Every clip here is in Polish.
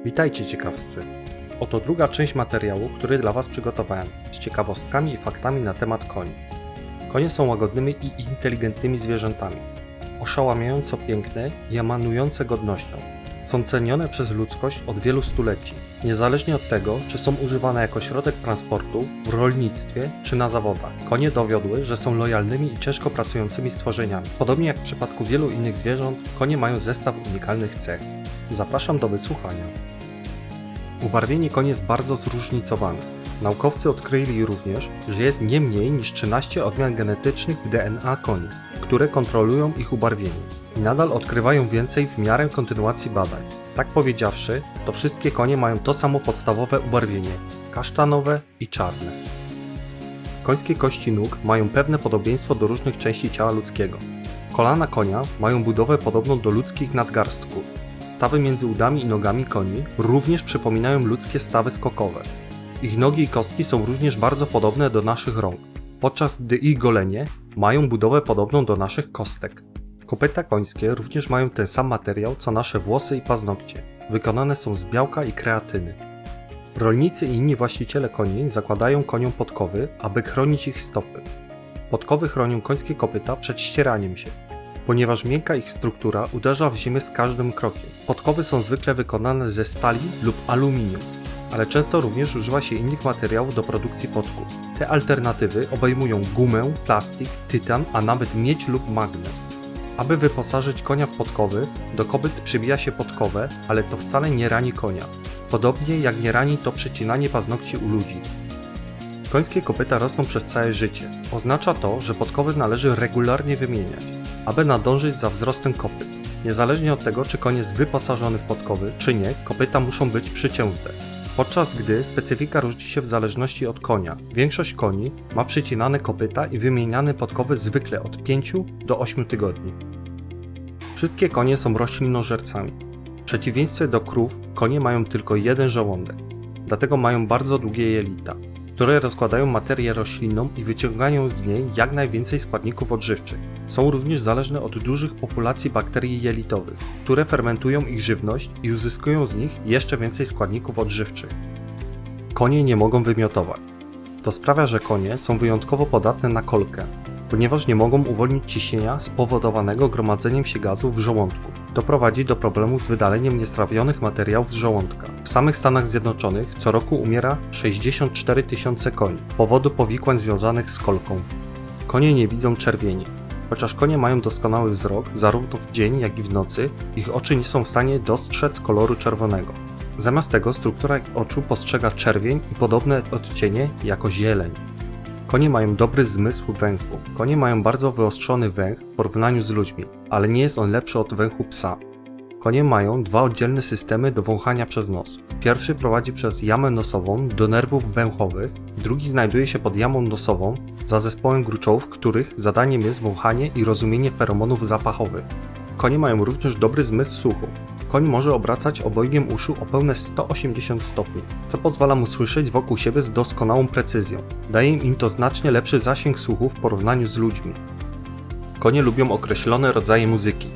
Witajcie ciekawscy! Oto druga część materiału, który dla Was przygotowałem, z ciekawostkami i faktami na temat koni. Konie są łagodnymi i inteligentnymi zwierzętami, oszałamiająco piękne i emanujące godnością. Są cenione przez ludzkość od wielu stuleci, niezależnie od tego, czy są używane jako środek transportu, w rolnictwie czy na zawodach. Konie dowiodły, że są lojalnymi i ciężko pracującymi stworzeniami. Podobnie jak w przypadku wielu innych zwierząt, konie mają zestaw unikalnych cech. Zapraszam do wysłuchania. Ubarwienie koni jest bardzo zróżnicowane. Naukowcy odkryli również, że jest nie mniej niż 13 odmian genetycznych w DNA koni, które kontrolują ich ubarwienie. I nadal odkrywają więcej w miarę kontynuacji badań. Tak powiedziawszy, to wszystkie konie mają to samo podstawowe ubarwienie – kasztanowe i czarne. Końskie kości nóg mają pewne podobieństwo do różnych części ciała ludzkiego. Kolana konia mają budowę podobną do ludzkich nadgarstków. Stawy między udami i nogami koni również przypominają ludzkie stawy skokowe. Ich nogi i kostki są również bardzo podobne do naszych rąk, podczas gdy ich golenie mają budowę podobną do naszych kostek. Kopyta końskie również mają ten sam materiał co nasze włosy i paznokcie. Wykonane są z białka i kreatyny. Rolnicy i inni właściciele koni zakładają koniom podkowy, aby chronić ich stopy. Podkowy chronią końskie kopyta przed ścieraniem się, ponieważ miękka ich struktura uderza w ziemię z każdym krokiem. Podkowy są zwykle wykonane ze stali lub aluminium, ale często również używa się innych materiałów do produkcji podków. Te alternatywy obejmują gumę, plastik, tytan, a nawet miedź lub magnez. Aby wyposażyć konia w podkowy, do kopyt przybija się podkowę, ale to wcale nie rani konia. Podobnie jak nie rani to przecinanie paznokci u ludzi. Końskie kopyta rosną przez całe życie. Oznacza to, że podkowy należy regularnie wymieniać, aby nadążyć za wzrostem kopyt. Niezależnie od tego, czy koń jest wyposażony w podkowy, czy nie, kopyta muszą być przycięte. Podczas gdy specyfika różni się w zależności od konia. Większość koni ma przycinane kopyta i wymieniane podkowy zwykle od 5 do 8 tygodni. Wszystkie konie są roślinożercami. W przeciwieństwie do krów, konie mają tylko jeden żołądek. Dlatego mają bardzo długie jelita, które rozkładają materię roślinną i wyciągają z niej jak najwięcej składników odżywczych. Są również zależne od dużych populacji bakterii jelitowych, które fermentują ich żywność i uzyskują z nich jeszcze więcej składników odżywczych. Konie nie mogą wymiotować. To sprawia, że konie są wyjątkowo podatne na kolkę, ponieważ nie mogą uwolnić ciśnienia spowodowanego gromadzeniem się gazów w żołądku. To prowadzi do problemów z wydaleniem niestrawionych materiałów z żołądka. W samych Stanach Zjednoczonych co roku umiera 64 tysiące koni z powodu powikłań związanych z kolką. Konie nie widzą czerwieni. Chociaż konie mają doskonały wzrok, zarówno w dzień, jak i w nocy, ich oczy nie są w stanie dostrzec koloru czerwonego. Zamiast tego struktura ich oczu postrzega czerwień i podobne odcienie jako zieleń. Konie mają dobry zmysł węchu. Konie mają bardzo wyostrzony węch w porównaniu z ludźmi, ale nie jest on lepszy od węchu psa. Konie mają dwa oddzielne systemy do wąchania przez nos. Pierwszy prowadzi przez jamę nosową do nerwów węchowych, drugi znajduje się pod jamą nosową za zespołem gruczołów, których zadaniem jest wąchanie i rozumienie feromonów zapachowych. Konie mają również dobry zmysł słuchu. Koń może obracać obojgiem uszu o pełne 180 stopni, co pozwala mu słyszeć wokół siebie z doskonałą precyzją. Daje im to znacznie lepszy zasięg słuchu w porównaniu z ludźmi. Konie lubią określone rodzaje muzyki.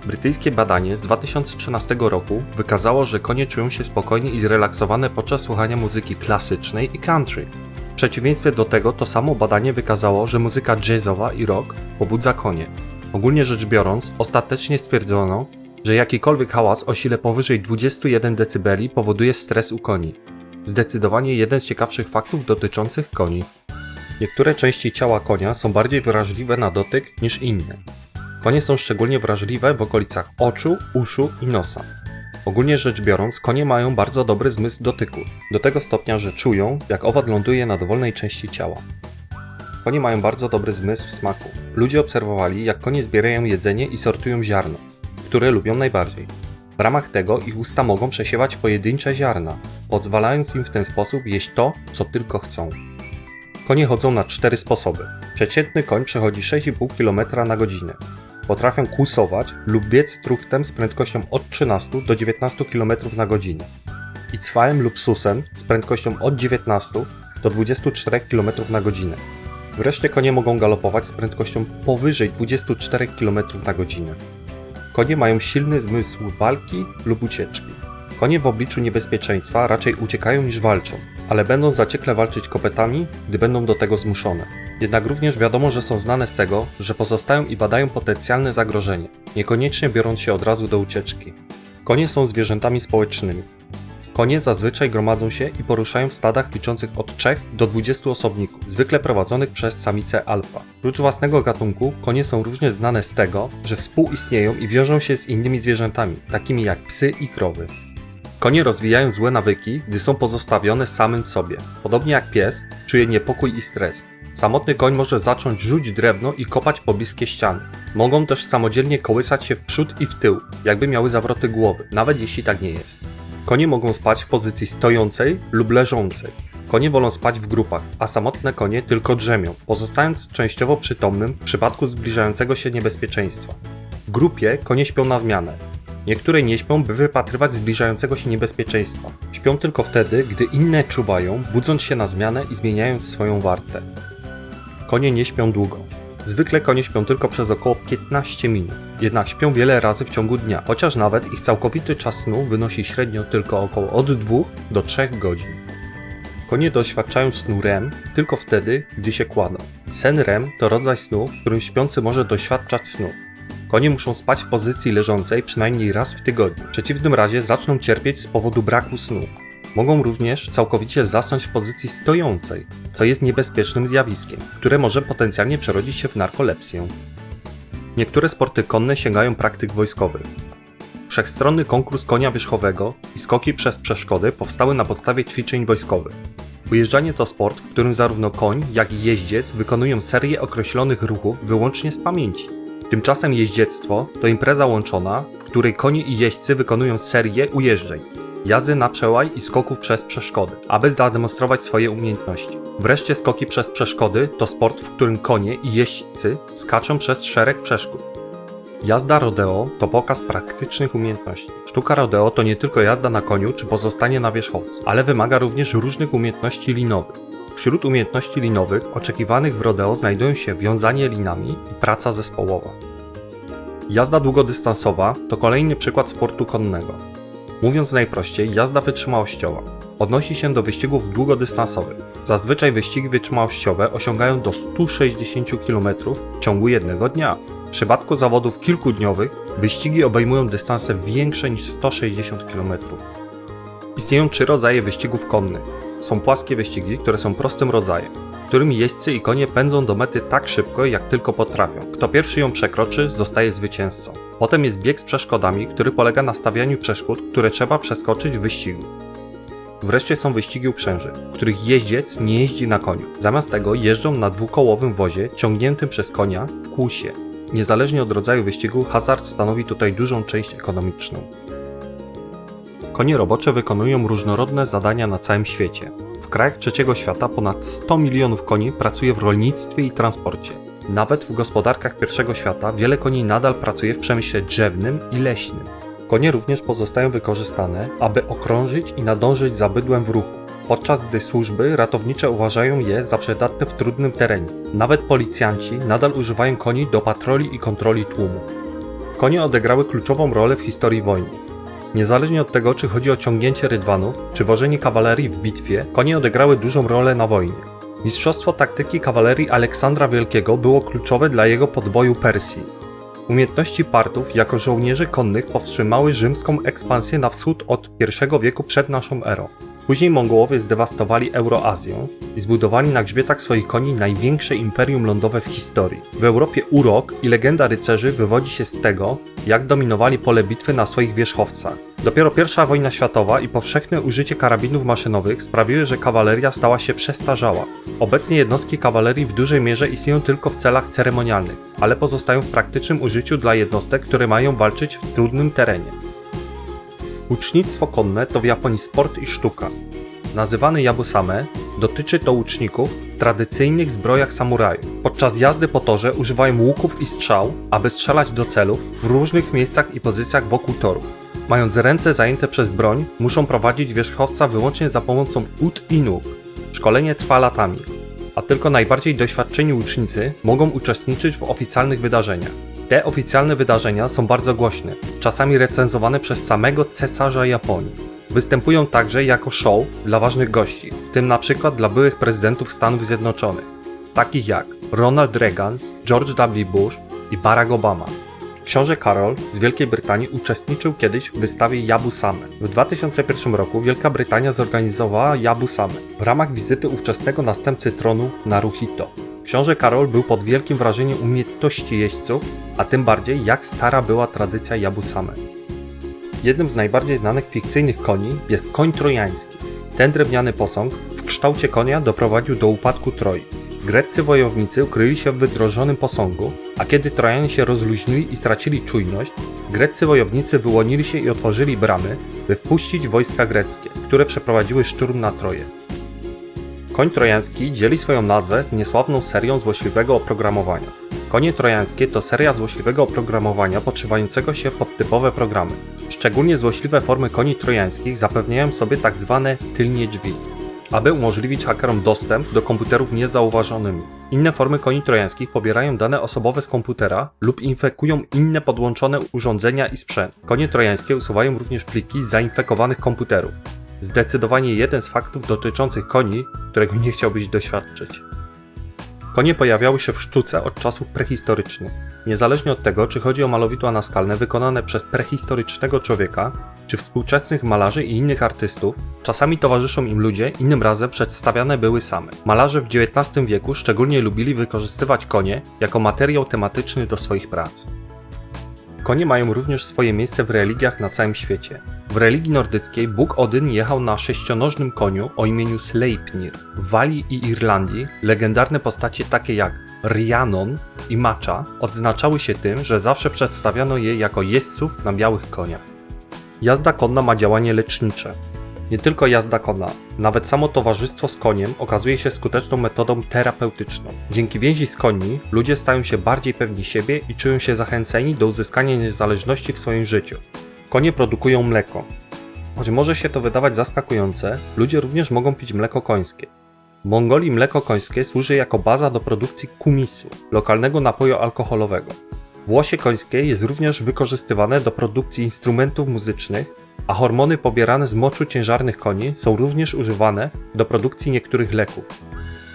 Brytyjskie badanie z 2013 roku wykazało, że konie czują się spokojnie i zrelaksowane podczas słuchania muzyki klasycznej i country. W przeciwieństwie do tego to samo badanie wykazało, że muzyka jazzowa i rock pobudza konie. Ogólnie rzecz biorąc, ostatecznie stwierdzono, że jakikolwiek hałas o sile powyżej 21 dB powoduje stres u koni. Zdecydowanie jeden z ciekawszych faktów dotyczących koni. Niektóre części ciała konia są bardziej wrażliwe na dotyk niż inne. Konie są szczególnie wrażliwe w okolicach oczu, uszu i nosa. Ogólnie rzecz biorąc, konie mają bardzo dobry zmysł dotyku, do tego stopnia, że czują, jak owad ląduje na dowolnej części ciała. Konie mają bardzo dobry zmysł smaku. Ludzie obserwowali, jak konie zbierają jedzenie i sortują ziarno, które lubią najbardziej. W ramach tego ich usta mogą przesiewać pojedyncze ziarna, pozwalając im w ten sposób jeść to, co tylko chcą. Konie chodzą na 4 sposoby. Przeciętny koń przechodzi 6,5 km na godzinę. Potrafią kłusować lub biec truchtem z prędkością od 13 do 19 km na godzinę. I cwałem lub susem z prędkością od 19 do 24 km na godzinę. Wreszcie konie mogą galopować z prędkością powyżej 24 km na godzinę. Konie mają silny zmysł walki lub ucieczki. Konie w obliczu niebezpieczeństwa raczej uciekają niż walczą, ale będą zaciekle walczyć kopytami, gdy będą do tego zmuszone. Jednak również wiadomo, że są znane z tego, że pozostają i badają potencjalne zagrożenie, niekoniecznie biorąc się od razu do ucieczki. Konie są zwierzętami społecznymi. Konie zazwyczaj gromadzą się i poruszają w stadach liczących od 3 do 20 osobników, zwykle prowadzonych przez samice alfa. Prócz własnego gatunku, konie są również znane z tego, że współistnieją i wiążą się z innymi zwierzętami, takimi jak psy i krowy. Konie rozwijają złe nawyki, gdy są pozostawione samym sobie. Podobnie jak pies, czuje niepokój i stres. Samotny koń może zacząć rzuć drewno i kopać pobliskie ściany. Mogą też samodzielnie kołysać się w przód i w tył, jakby miały zawroty głowy, nawet jeśli tak nie jest. Konie mogą spać w pozycji stojącej lub leżącej. Konie wolą spać w grupach, a samotne konie tylko drzemią, pozostając częściowo przytomnym w przypadku zbliżającego się niebezpieczeństwa. W grupie konie śpią na zmianę. Niektóre nie śpią, by wypatrywać zbliżającego się niebezpieczeństwa. Śpią tylko wtedy, gdy inne czuwają, budząc się na zmianę i zmieniając swoją wartę. Konie nie śpią długo. Zwykle konie śpią tylko przez około 15 minut, jednak śpią wiele razy w ciągu dnia, chociaż nawet ich całkowity czas snu wynosi średnio tylko około od 2 do 3 godzin. Konie doświadczają snu REM tylko wtedy, gdy się kładą. Sen REM to rodzaj snu, w którym śpiący może doświadczać snu. Konie muszą spać w pozycji leżącej przynajmniej raz w tygodniu, w przeciwnym razie zaczną cierpieć z powodu braku snu. Mogą również całkowicie zasnąć w pozycji stojącej, co jest niebezpiecznym zjawiskiem, które może potencjalnie przerodzić się w narkolepsję. Niektóre sporty konne sięgają praktyk wojskowych. Wszechstronny konkurs konia wierzchowego i skoki przez przeszkody powstały na podstawie ćwiczeń wojskowych. Ujeżdżanie to sport, w którym zarówno koń, jak i jeździec wykonują serię określonych ruchów wyłącznie z pamięci. Tymczasem jeździectwo to impreza łączona, w której konie i jeźdźcy wykonują serię ujeżdżeń, jazdy na przełaj i skoków przez przeszkody, aby zademonstrować swoje umiejętności. Wreszcie skoki przez przeszkody to sport, w którym konie i jeźdźcy skaczą przez szereg przeszkód. Jazda rodeo to pokaz praktycznych umiejętności. Sztuka rodeo to nie tylko jazda na koniu czy pozostanie na wierzchowcu, ale wymaga również różnych umiejętności linowych. Wśród umiejętności linowych oczekiwanych w rodeo znajdują się wiązanie linami i praca zespołowa. Jazda długodystansowa to kolejny przykład sportu konnego. Mówiąc najprościej, jazda wytrzymałościowa odnosi się do wyścigów długodystansowych. Zazwyczaj wyścigi wytrzymałościowe osiągają do 160 km w ciągu jednego dnia. W przypadku zawodów kilkudniowych wyścigi obejmują dystanse większe niż 160 km. Istnieją 3 rodzaje wyścigów konnych. Są płaskie wyścigi, które są prostym rodzajem, w którym jeźdźcy i konie pędzą do mety tak szybko, jak tylko potrafią. Kto pierwszy ją przekroczy, zostaje zwycięzcą. Potem jest bieg z przeszkodami, który polega na stawianiu przeszkód, które trzeba przeskoczyć w wyścigu. Wreszcie są wyścigi uprzęży, w których jeździec nie jeździ na koniu. Zamiast tego jeżdżą na dwukołowym wozie ciągniętym przez konia w kłusie. Niezależnie od rodzaju wyścigu, hazard stanowi tutaj dużą część ekonomiczną. Konie robocze wykonują różnorodne zadania na całym świecie. W krajach trzeciego świata ponad 100 milionów koni pracuje w rolnictwie i transporcie. Nawet w gospodarkach pierwszego świata wiele koni nadal pracuje w przemyśle drzewnym i leśnym. Konie również pozostają wykorzystane, aby okrążyć i nadążyć za bydłem w ruchu, podczas gdy służby ratownicze uważają je za przydatne w trudnym terenie. Nawet policjanci nadal używają koni do patroli i kontroli tłumu. Konie odegrały kluczową rolę w historii wojny. Niezależnie od tego, czy chodzi o ciągnięcie rydwanów, czy wożenie kawalerii w bitwie, konie odegrały dużą rolę na wojnie. Mistrzostwo taktyki kawalerii Aleksandra Wielkiego było kluczowe dla jego podboju Persji. Umiejętności Partów jako żołnierzy konnych powstrzymały rzymską ekspansję na wschód od I wieku przed naszą erą. Później Mongołowie zdewastowali Euroazję i zbudowali na grzbietach swoich koni największe imperium lądowe w historii. W Europie urok i legenda rycerzy wywodzi się z tego, jak zdominowali pole bitwy na swoich wierzchowcach. Dopiero I wojna światowa i powszechne użycie karabinów maszynowych sprawiły, że kawaleria stała się przestarzała. Obecnie jednostki kawalerii w dużej mierze istnieją tylko w celach ceremonialnych, ale pozostają w praktycznym użyciu dla jednostek, które mają walczyć w trudnym terenie. Łucznictwo konne to w Japonii sport i sztuka. Nazywany Yabusame, dotyczy to łuczników w tradycyjnych zbrojach samurajów. Podczas jazdy po torze używają łuków i strzał, aby strzelać do celów w różnych miejscach i pozycjach wokół torów. Mając ręce zajęte przez broń, muszą prowadzić wierzchowca wyłącznie za pomocą ud i nóg. Szkolenie trwa latami, a tylko najbardziej doświadczeni łucznicy mogą uczestniczyć w oficjalnych wydarzeniach. Te oficjalne wydarzenia są bardzo głośne, czasami recenzowane przez samego cesarza Japonii. Występują także jako show dla ważnych gości, w tym np. dla byłych prezydentów Stanów Zjednoczonych, takich jak Ronald Reagan, George W. Bush i Barack Obama. Książę Karol z Wielkiej Brytanii uczestniczył kiedyś w wystawie Yabusame. W 2001 roku Wielka Brytania zorganizowała Yabusame w ramach wizyty ówczesnego następcy tronu Naruhito. Książę Karol był pod wielkim wrażeniem umiejętności jeźdźców, a tym bardziej jak stara była tradycja Yabusame. Jednym z najbardziej znanych fikcyjnych koni jest koń trojański. Ten drewniany posąg w kształcie konia doprowadził do upadku Troi. Greccy wojownicy ukryli się w wydrożonym posągu, a kiedy Trojanie się rozluźnili i stracili czujność, greccy wojownicy wyłonili się i otworzyli bramy, by wpuścić wojska greckie, które przeprowadziły szturm na Troję. Koń trojański dzieli swoją nazwę z niesławną serią złośliwego oprogramowania. Konie trojańskie to seria złośliwego oprogramowania podszywającego się pod typowe programy. Szczególnie złośliwe formy koni trojańskich zapewniają sobie tzw. tylnie drzwi, aby umożliwić hakerom dostęp do komputerów niezauważonymi. Inne formy koni trojańskich pobierają dane osobowe z komputera lub infekują inne podłączone urządzenia i sprzęt. Konie trojańskie usuwają również pliki z zainfekowanych komputerów. Zdecydowanie jeden z faktów dotyczących koni, którego nie chciałbyś doświadczyć. Konie pojawiały się w sztuce od czasów prehistorycznych. Niezależnie od tego, czy chodzi o malowidła naskalne wykonane przez prehistorycznego człowieka, czy współczesnych malarzy i innych artystów, czasami towarzyszą im ludzie, innym razem przedstawiane były same. Malarze w XIX wieku szczególnie lubili wykorzystywać konie jako materiał tematyczny do swoich prac. Konie mają również swoje miejsce w religiach na całym świecie. W religii nordyckiej Bóg Odyn jechał na sześcionożnym koniu o imieniu Sleipnir. W Walii i Irlandii legendarne postacie takie jak Rhiannon i Macza odznaczały się tym, że zawsze przedstawiano je jako jeźdźców na białych koniach. Jazda konna ma działanie lecznicze. Nie tylko jazda konna, nawet samo towarzystwo z koniem okazuje się skuteczną metodą terapeutyczną. Dzięki więzi z końmi ludzie stają się bardziej pewni siebie i czują się zachęceni do uzyskania niezależności w swoim życiu. Konie produkują mleko. Choć może się to wydawać zaskakujące, ludzie również mogą pić mleko końskie. W Mongolii mleko końskie służy jako baza do produkcji kumisu, lokalnego napoju alkoholowego. Włosie końskie jest również wykorzystywane do produkcji instrumentów muzycznych, a hormony pobierane z moczu ciężarnych koni są również używane do produkcji niektórych leków.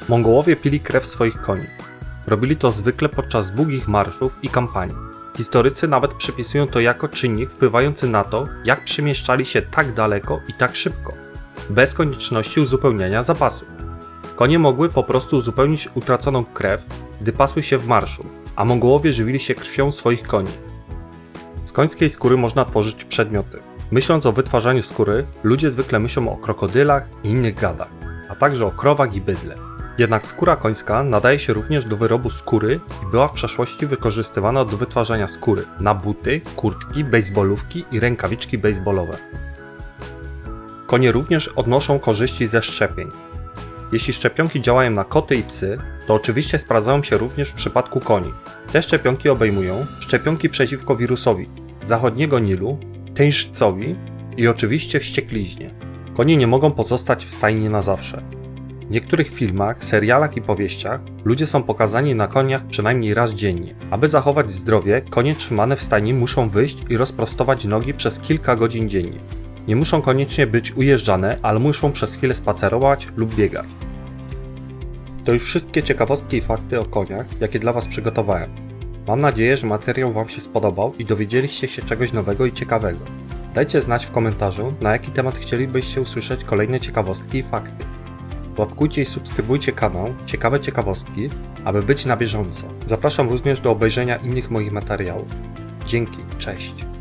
Mongołowie pili krew swoich koni. Robili to zwykle podczas długich marszów i kampanii. Historycy nawet przypisują to jako czynnik wpływający na to, jak przemieszczali się tak daleko i tak szybko, bez konieczności uzupełniania zapasów. Konie mogły po prostu uzupełnić utraconą krew, gdy pasły się w marszu, a Mongołowie żywili się krwią swoich koni. Z końskiej skóry można tworzyć przedmioty. Myśląc o wytwarzaniu skóry, ludzie zwykle myślą o krokodylach i innych gadach, a także o krowach i bydle. Jednak skóra końska nadaje się również do wyrobu skóry i była w przeszłości wykorzystywana do wytwarzania skóry na buty, kurtki, bejsbolówki i rękawiczki bejsbolowe. Konie również odnoszą korzyści ze szczepień. Jeśli szczepionki działają na koty i psy, to oczywiście sprawdzają się również w przypadku koni. Te szczepionki obejmują szczepionki przeciwko wirusowi zachodniego Nilu, tężcowi i oczywiście wściekliźnie. Konie nie mogą pozostać w stajni na zawsze. W niektórych filmach, serialach i powieściach ludzie są pokazani na koniach przynajmniej raz dziennie. Aby zachować zdrowie, konie trzymane w stajni muszą wyjść i rozprostować nogi przez kilka godzin dziennie. Nie muszą koniecznie być ujeżdżane, ale muszą przez chwilę spacerować lub biegać. To już wszystkie ciekawostki i fakty o koniach, jakie dla Was przygotowałem. Mam nadzieję, że materiał Wam się spodobał i dowiedzieliście się czegoś nowego i ciekawego. Dajcie znać w komentarzu, na jaki temat chcielibyście usłyszeć kolejne ciekawostki i fakty. Łapkujcie i subskrybujcie kanał Ciekawe Ciekawostki, aby być na bieżąco. Zapraszam również do obejrzenia innych moich materiałów. Dzięki, cześć!